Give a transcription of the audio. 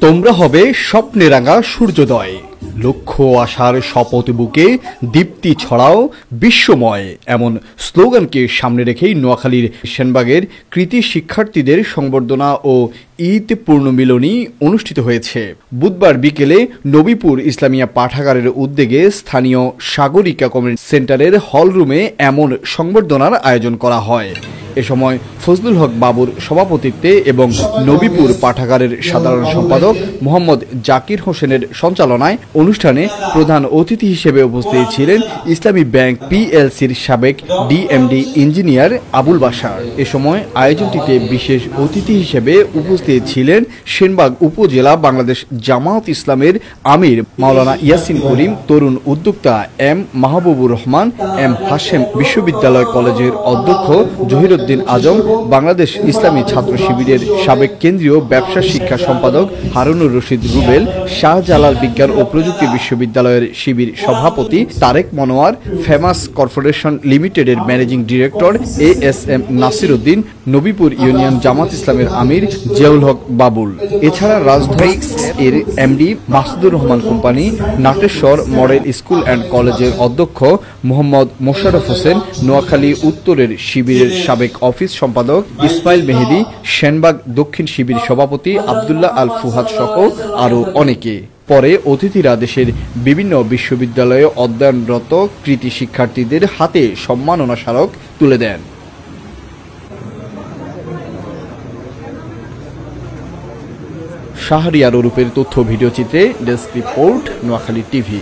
তোমরা হবে স্বপ্নে রাঙা সূর্যোদয়, লক্ষ্য আশার শপথ বুকে দীপ্তি ছড়াও বিশ্বময়। এমন স্লোগানকে সামনে রেখেই নোয়াখালীর সেনবাগের কৃতি শিক্ষার্থীদের সংবর্ধনা ও ঈদ পূর্ণমিলনী অনুষ্ঠিত হয়েছে। বুধবার বিকেলে নবীপুর ইসলামিয়া পাঠাগারের উদ্যোগে স্থানীয় সাগরিকা কমিউনিটি সেন্টারের হলরুমে এমন সংবর্ধনার আয়োজন করা হয়। এ সময় ফজলুল হক বাবুর সভাপতিত্বে এবং নবীপুর পাঠাগারের সাধারণ সম্পাদক মোহাম্মদ জাকির হোসেনের সঞ্চালনায় অনুষ্ঠানে প্রধান অতিথি হিসেবে উপস্থিত ছিলেন ইসলামী ব্যাংক পিএলসির সাবেক ডিএমডি ইঞ্জিনিয়ার আবুল বাশার। এ সময় আয়োজনটিতে বিশেষ অতিথি হিসেবে উপস্থিত ছিলেন সেনবাগ উপজেলা বাংলাদেশ জামায়াত ইসলামের আমির মাওলানা ইয়াসিন করিম, তরুণ উদ্যোক্তা এম মাহবুবুর রহমান, এম হাশেম বিশ্ববিদ্যালয় কলেজের অধ্যক্ষ জহিরুদ্দিন আজম, বাংলাদেশ ইসলামী ছাত্র শিবিরের সাবেক কেন্দ্রীয় ব্যবসা শিক্ষা সম্পাদক হারুনুর রশিদ রুবেল, শাহজালাল বিজ্ঞান ও প্রযুক্তি বিশ্ববিদ্যালয়ের শিবির সভাপতি তারেক মনোয়ার, ফেমাস কর্পোরেশন লিমিটেডের managing director ASM Nasir Uddin, Nabipur union Jamaat ইসলামের আমির জিয়াউল হক বাবুল। এছাড়া রাজধানী এর MD Masudur Rahman company, Nateshwar model school and কলেজের অধ্যক্ষ মোহাম্মদ মোশাররফ হোসেন, নোয়াখালী উত্তরের শিবিরের সাবেক অফিস সম্পাদক ইসমাইল মেহেদি, সেনবাগ দক্ষিণ শিবির সভাপতি আব্দুল্লাহ আল ফুহাদ সহ আরও অনেকে। পরে অতিথিরা দেশের বিভিন্ন বিশ্ববিদ্যালয়ে অধ্যয়নরত কৃতি শিক্ষার্থীদের হাতে সম্মাননা স্মারক তুলে দেন। শাহরিয়ার ওরূপের তথ্য ভিডিও চিত্রে ডেস্ক রিপোর্ট, নোয়াখালী টিভি।